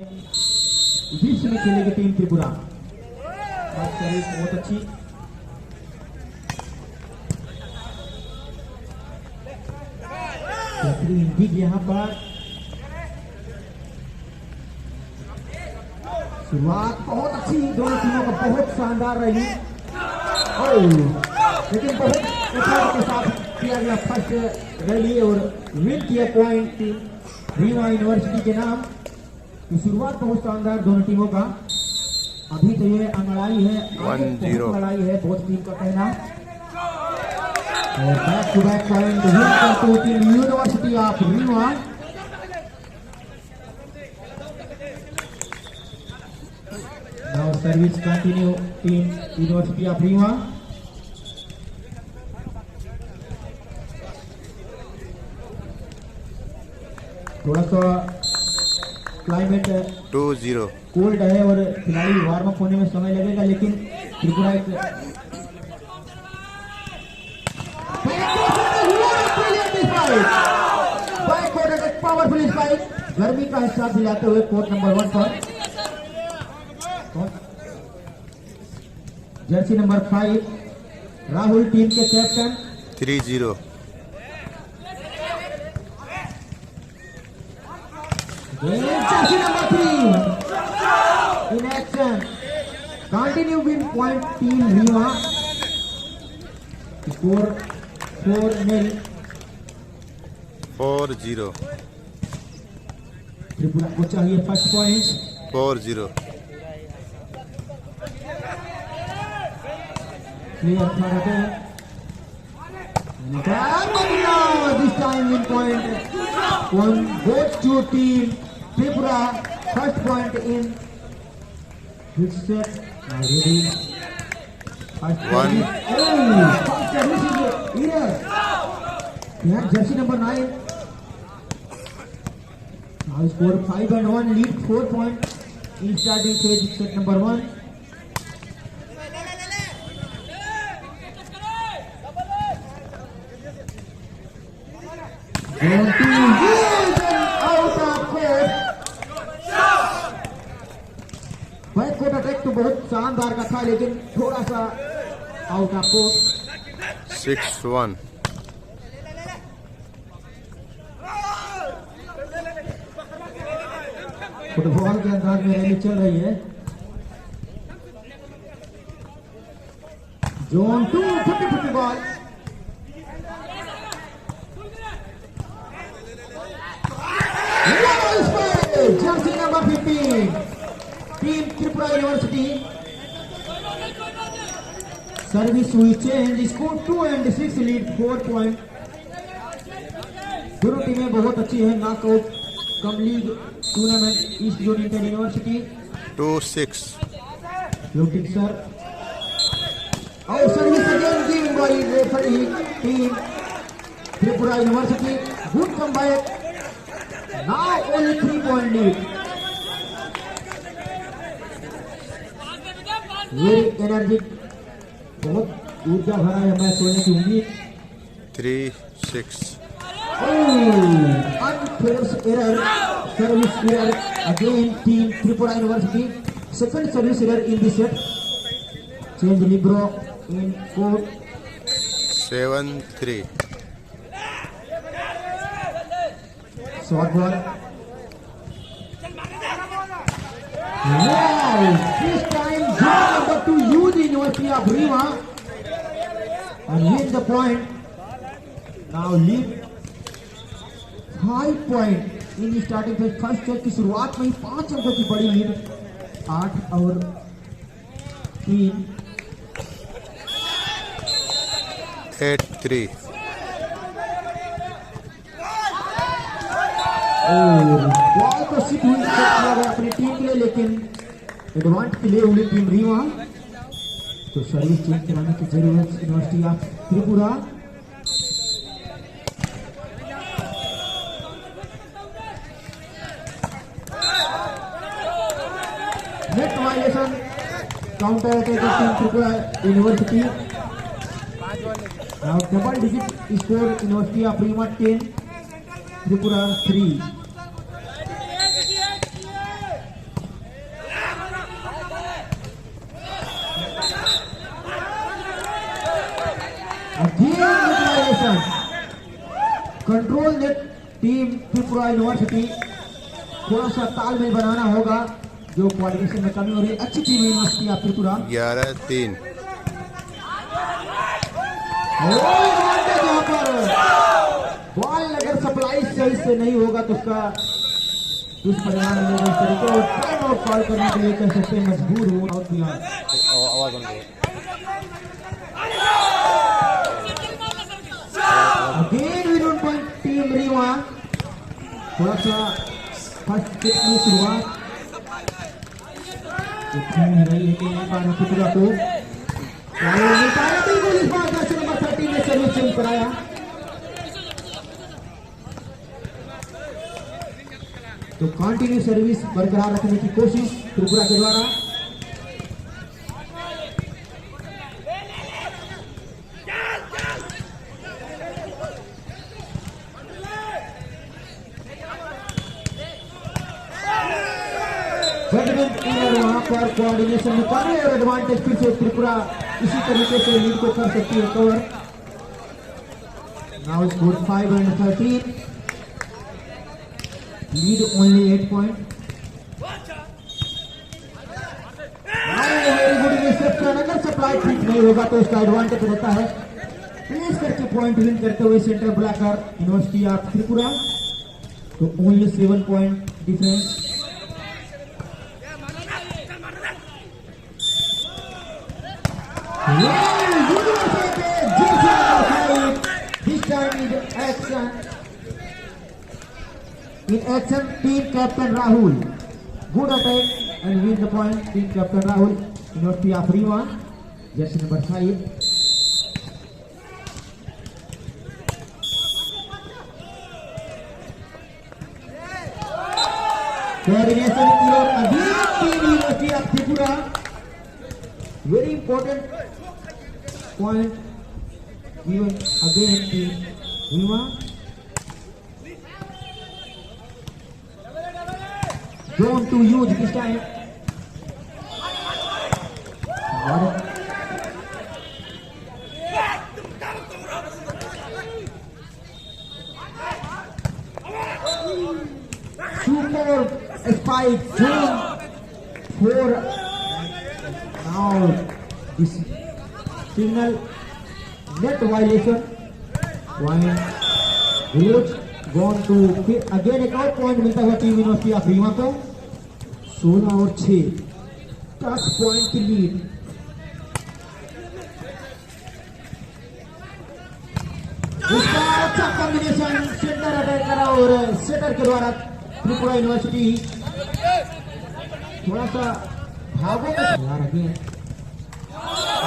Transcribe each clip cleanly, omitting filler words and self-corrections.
विश्व में खेलेगी टीम त्रिपुरा। बहुत अच्छी यहाँ पर शुरुआत बहुत अच्छी, दोनों टीमों का बहुत शानदार रही, लेकिन बहुत एफर्ट के साथ किया गया फर्स्ट रैली और विन किया पॉइंट रीवा यूनिवर्सिटी के नाम। तो शुरुआत बहुत शानदार दोनों टीमों का। अभी तो ये लड़ाई है, 1-0 लड़ाई है बहुत टीम का कहना। और back to back point win करते team university of Rewa. Now service continue team university of Rewa. थोड़ा सा क्लाइमेट 2-0 कोल्ड है और खिलाड़ी वार्म अप होने में समय लगेगा, लेकिन त्रिपुरा एक पावरफुल स्पाइक गर्मी का हिस्सा दिलाते हुए कोर्ट नंबर 1 पर जर्सी नंबर 5 राहुल टीम के captain. 3-0 Jersey number 3 in action. Continue win point team Rewa. Score 4-0 4-0 Tripura को चाहिए फर्स्ट पॉइंट। 4-0 क्लियर था this time win point on both two team Tripura. First point in this set. Ready. First service is here. Here jersey number 9. Now score 5-1, lead 4 points in starting phase set number 1. And to use out of court. Back court attack तो बहुत शानदार का था, लेकिन थोड़ा सा out of court. 6-1 football के अंदाज में रैली चल रही है। Zone 2 50-50 ball. Jersey number 15 team Tripura university. Service हुई change, score 2 and 6, lead 4 point. दोनों टीमें बहुत अच्छी है। Knockout cum league tournament east zone inter university 2-6 लुटिंग सर और service again given by referee team Tripura university. Good comeback. Now only 3 point lead. Very energetic, बहुत ऊर्जा भरा है मैच होने की उम्मीद। 3-6 unforced error, service error again team Tripura university. Second service error in this set. Change Libre in court. 7-3 short ball. Wow! This time zone number 2 use University of Ríva and win the point. Now lead 5 point in the starting phase। First set की शुरुआत में ही 5 अंकों की बड़ी lead. 8 और 3 8-3 ball को seat हुई किया गया अपनी टीम के लिए, लेकिन एडवांटेज के लिए हुई टीम रीवा। तो सर्विस चेंज कराने की जरूरत university of Tripura. Net violation counter attack team Tripura university. Now double digit score University of Ríva 10, Tripura 3. Control net team Tripura university, थोड़ा सा तालमेल बनाना होगा, जो कोऑर्डिनेशन में कमी हो रही है। अच्छी टीम यूनिवर्सिटी ऑफ त्रिपुरा। 11-3 यहाँ पर बॉल अगर सप्लाई सही से नहीं होगा तो उसका दुष्परिणाम मिलेगा। इस तरीके और टाइम आउट कॉल करने के लिए कह सकते हैं मजबूर हो। आउट दिया आवाज बंद करो। Again win point team Rewa. थोड़ा सा फर्स्ट सेट की शुरुआत रही है कि त्रिपुरा को इस बार जर्सी नंबर 13 ने सर्विस चेंज कराया। तो कंटिन्यू सर्विस बरकरार रखने की कोशिश त्रिपुरा के द्वारा। वहां पर कोऑर्डिनेशन में कमी और एडवांटेज फिर से त्रिपुरा इसी तरीके से लीड को कर सकती है cover. Now score 5 and 13, lead only 8 point. अगर सप्लाई ठीक नहीं होगा तो उसका एडवांटेज रहता है। प्लेस करके पॉइंट विन करते हुए center blocker university of Tripura. तो only 7 point difference. In action, team captain Rahul. Good attack and win the point. Team captain Rahul, University of Rewa, jersey number 5. Coordination error again, team University of Tripura. Very important point given again team Rewa. Zone to use this time. Super spike zone 4. Now this signal net violation. Point goes gone to again एक और point मिलता हुआ team university of Rewa को। 16 और 6 10 point की lead. इसका अच्छा combination centre attack करा और सेटर के द्वारा त्रिपुरा यूनिवर्सिटी थोड़ा सा भागो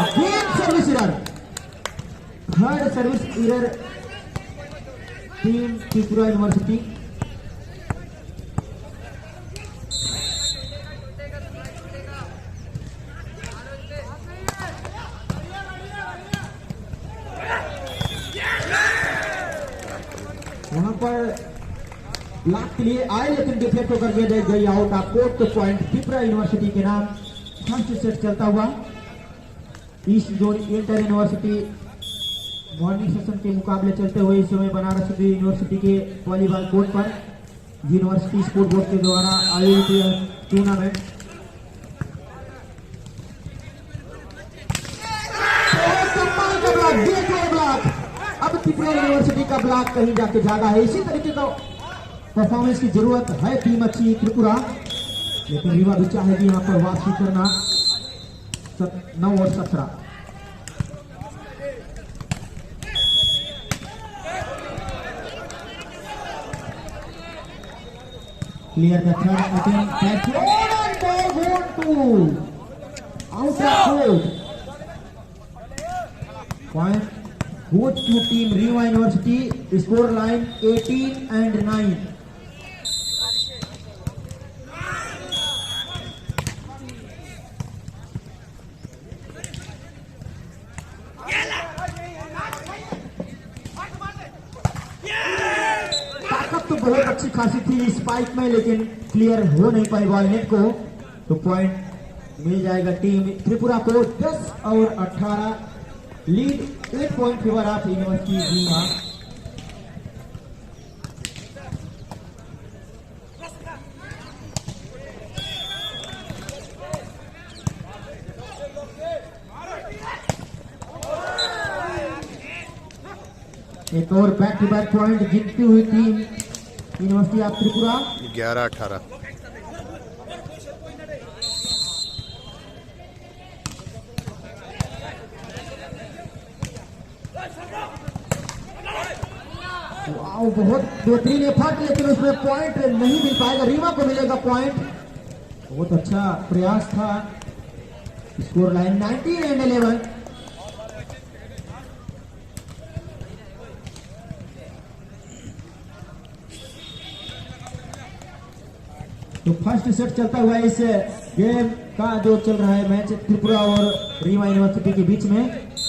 again service error. Third service error team Tripura university. वहां पर ब्लॉक के लिए आए लेकिन डिफेक्ट होकर गई आउट ऑफ कोर्ट। तो पॉइंट त्रिपुरा यूनिवर्सिटी के नाम। फर्स्ट सेट चलता हुआ east zone inter university morning session के मुकाबले चलते हुए इस समय बनारस हिंदू यूनिवर्सिटी के वॉलीबॉल कोर्ट पर यूनिवर्सिटी स्पोर्ट बोर्ड के द्वारा आयोजित टूर्नामेंट। ब्लॉक अब त्रिपुरा यूनिवर्सिटी का ब्लॉक कहीं जाके जागा है। इसी तरीके का परफॉर्मेंस की जरूरत है। टीम अच्छी त्रिपुरा, लेकिन रीवा भी चाहेगी यहाँ पर वापसी करना। 9 और 17। Clear the third attempt. That's and they want to out of court. Point goes to team Rewa University. Score line 18 and 9. तो बहुत अच्छी खासी थी स्पाइक में, लेकिन क्लियर हो नहीं पाई बॉल नेट को। तो पॉइंट मिल जाएगा टीम त्रिपुरा को। 10 और 18 lead 8 point favour of university Rewa. एक और बैक टू बैक पॉइंट जीतती हुई team university of Tripura. 11-18। Wow, बहुत बेहतरीन एफर्ट, लेकिन उसमें पॉइंट नहीं मिल पाएगा। रीवा को मिलेगा पॉइंट। बहुत अच्छा प्रयास था। Score line 19-11। तो फर्स्ट सेट चलता हुआ इस गेम का जो चल रहा है मैच त्रिपुरा और रीवा यूनिवर्सिटी के बीच में।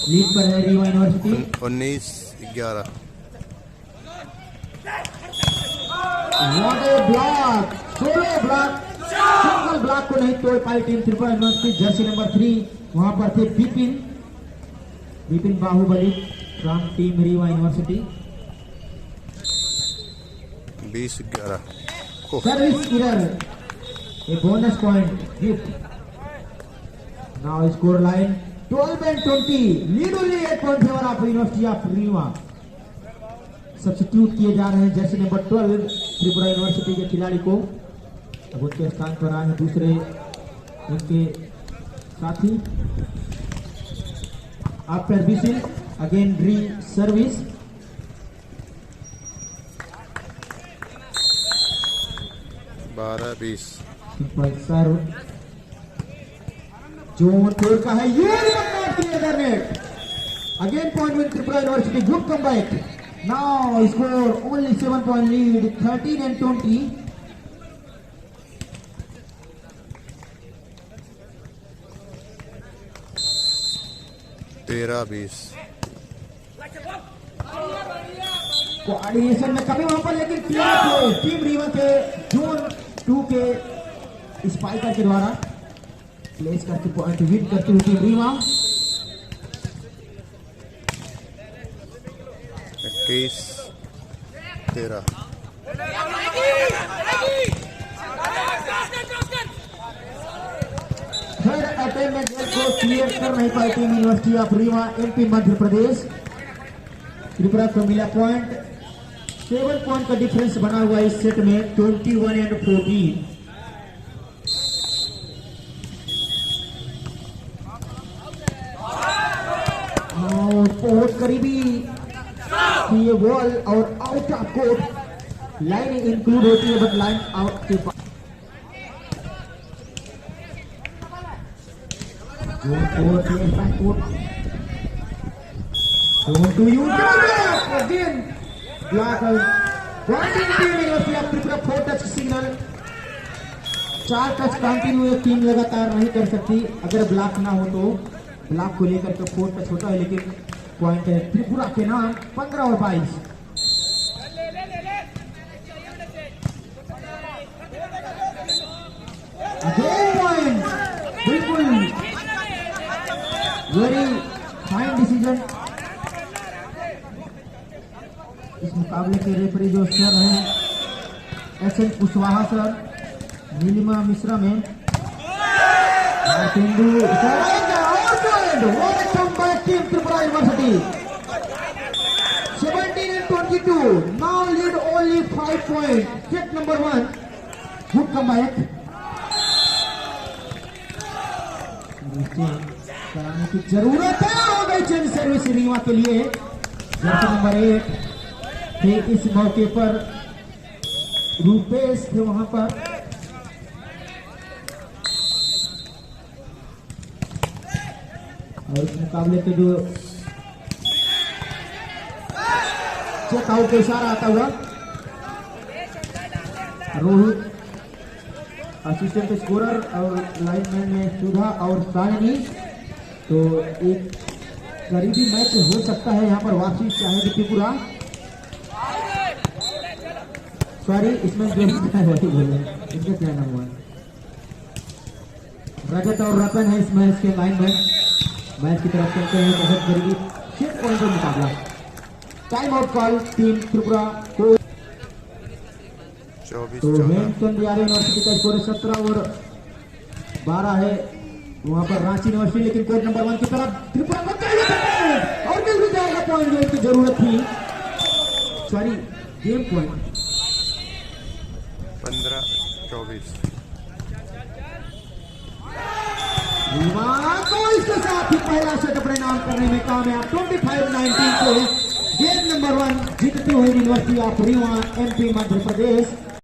लीड पर है Rewa university 19-11। What a block! Solo block, single block को नहीं तोड़ पाई team Tripura university. Jersey number 3 वहां पर थे Vipin Bahubali from team Rewa university. 20-11। Service error, a bonus point gift. Now score line 12-20। Lead only 8 point favour of university of Rewa. Substitute किए जा रहे हैं जर्सी नंबर 12 त्रिपुरा यूनिवर्सिटी के खिलाड़ी को। अब उनके स्थान पर आए हैं दूसरे उनके साथी। आफ्टर विसिल अगेन री सर्विस। (12-20) सिंपल सर्व जोन 4 का है। ये net again point win Tripura university. Good comeback. Now score only 7 point lead, 13-20. (13-20) coordination में कमी वहां पर, लेकिन टीम रीवा के जोन 2 के स्पाइकर के द्वारा प्लेस करके पॉइंट विन करती हुई टीम रीवा। 21-13। थर्ड अटेम्प्ट में गेम को क्लियर कर नहीं पाई team university of Rewa MP Madhya Pradesh. Tripura को मिला पॉइंट। 7 पॉइंट का डिफरेंस बना हुआ इस सेट में 21-14। बहुत करीबी ये बॉल और out of court line include होती है, बट लाइन आउट के पास। Tripura 4 touch signal. 4 touch continue एक टीम लगातार नहीं कर सकती। अगर ब्लॉक ना हो तो ब्लॉक को लेकर तो 4 टच होता है, लेकिन पॉइंट है त्रिपुरा के नाम 15 और 22। पॉइंट बिल्कुल वेरी फाइन डिसीजन। इस मुकाबले के रेफरी जो सर हैं S N Kushwaha sir, Nilima Mishra में Tripura university 17-22। Now lead only 5 points. Set number 1. Good comeback. कराने की जरूरत है। हो गई चेंज सर्विस रीवा के लिए। जर्सी नंबर 8 थे इस मौके पर, रूपेश थे वहां पर। और इस मुकाबले के जो चेकआउट का इशारा आता हुआ रोहित असिस्टेंट स्कोरर और लाइनमैन में सुधा और शालिनी। तो एक करीबी मैच हो सकता है यहाँ पर वापसी चाहे त्रिपुरा। सॉरी, इसमें जो वही बोले इनका क्या नाम हुआ, रजत और रतन है इस मैच के लाइनमैन। मैच की तरफ चलते हैं बहुत करीबी 6 पॉइंट का मुकाबला। Time out call team Tripura को। 24-14। हेमचंद यादव यूनिवर्सिटी का स्कोर 17 और 12 है वहां पर रांची यूनिवर्सिटी, लेकिन कोर्ट नंबर 1 की तरफ त्रिपुरा को और मिल भी जाएगा पॉइंट जो की जरूरत थी। Sorry game point. 15-24। रीवा को इसके साथ ही पहला सेट अपने नाम करने में कामयाब। 25-19 से गेम नंबर 1 जीतते हुए university of Rewa, MP Madhya Pradesh.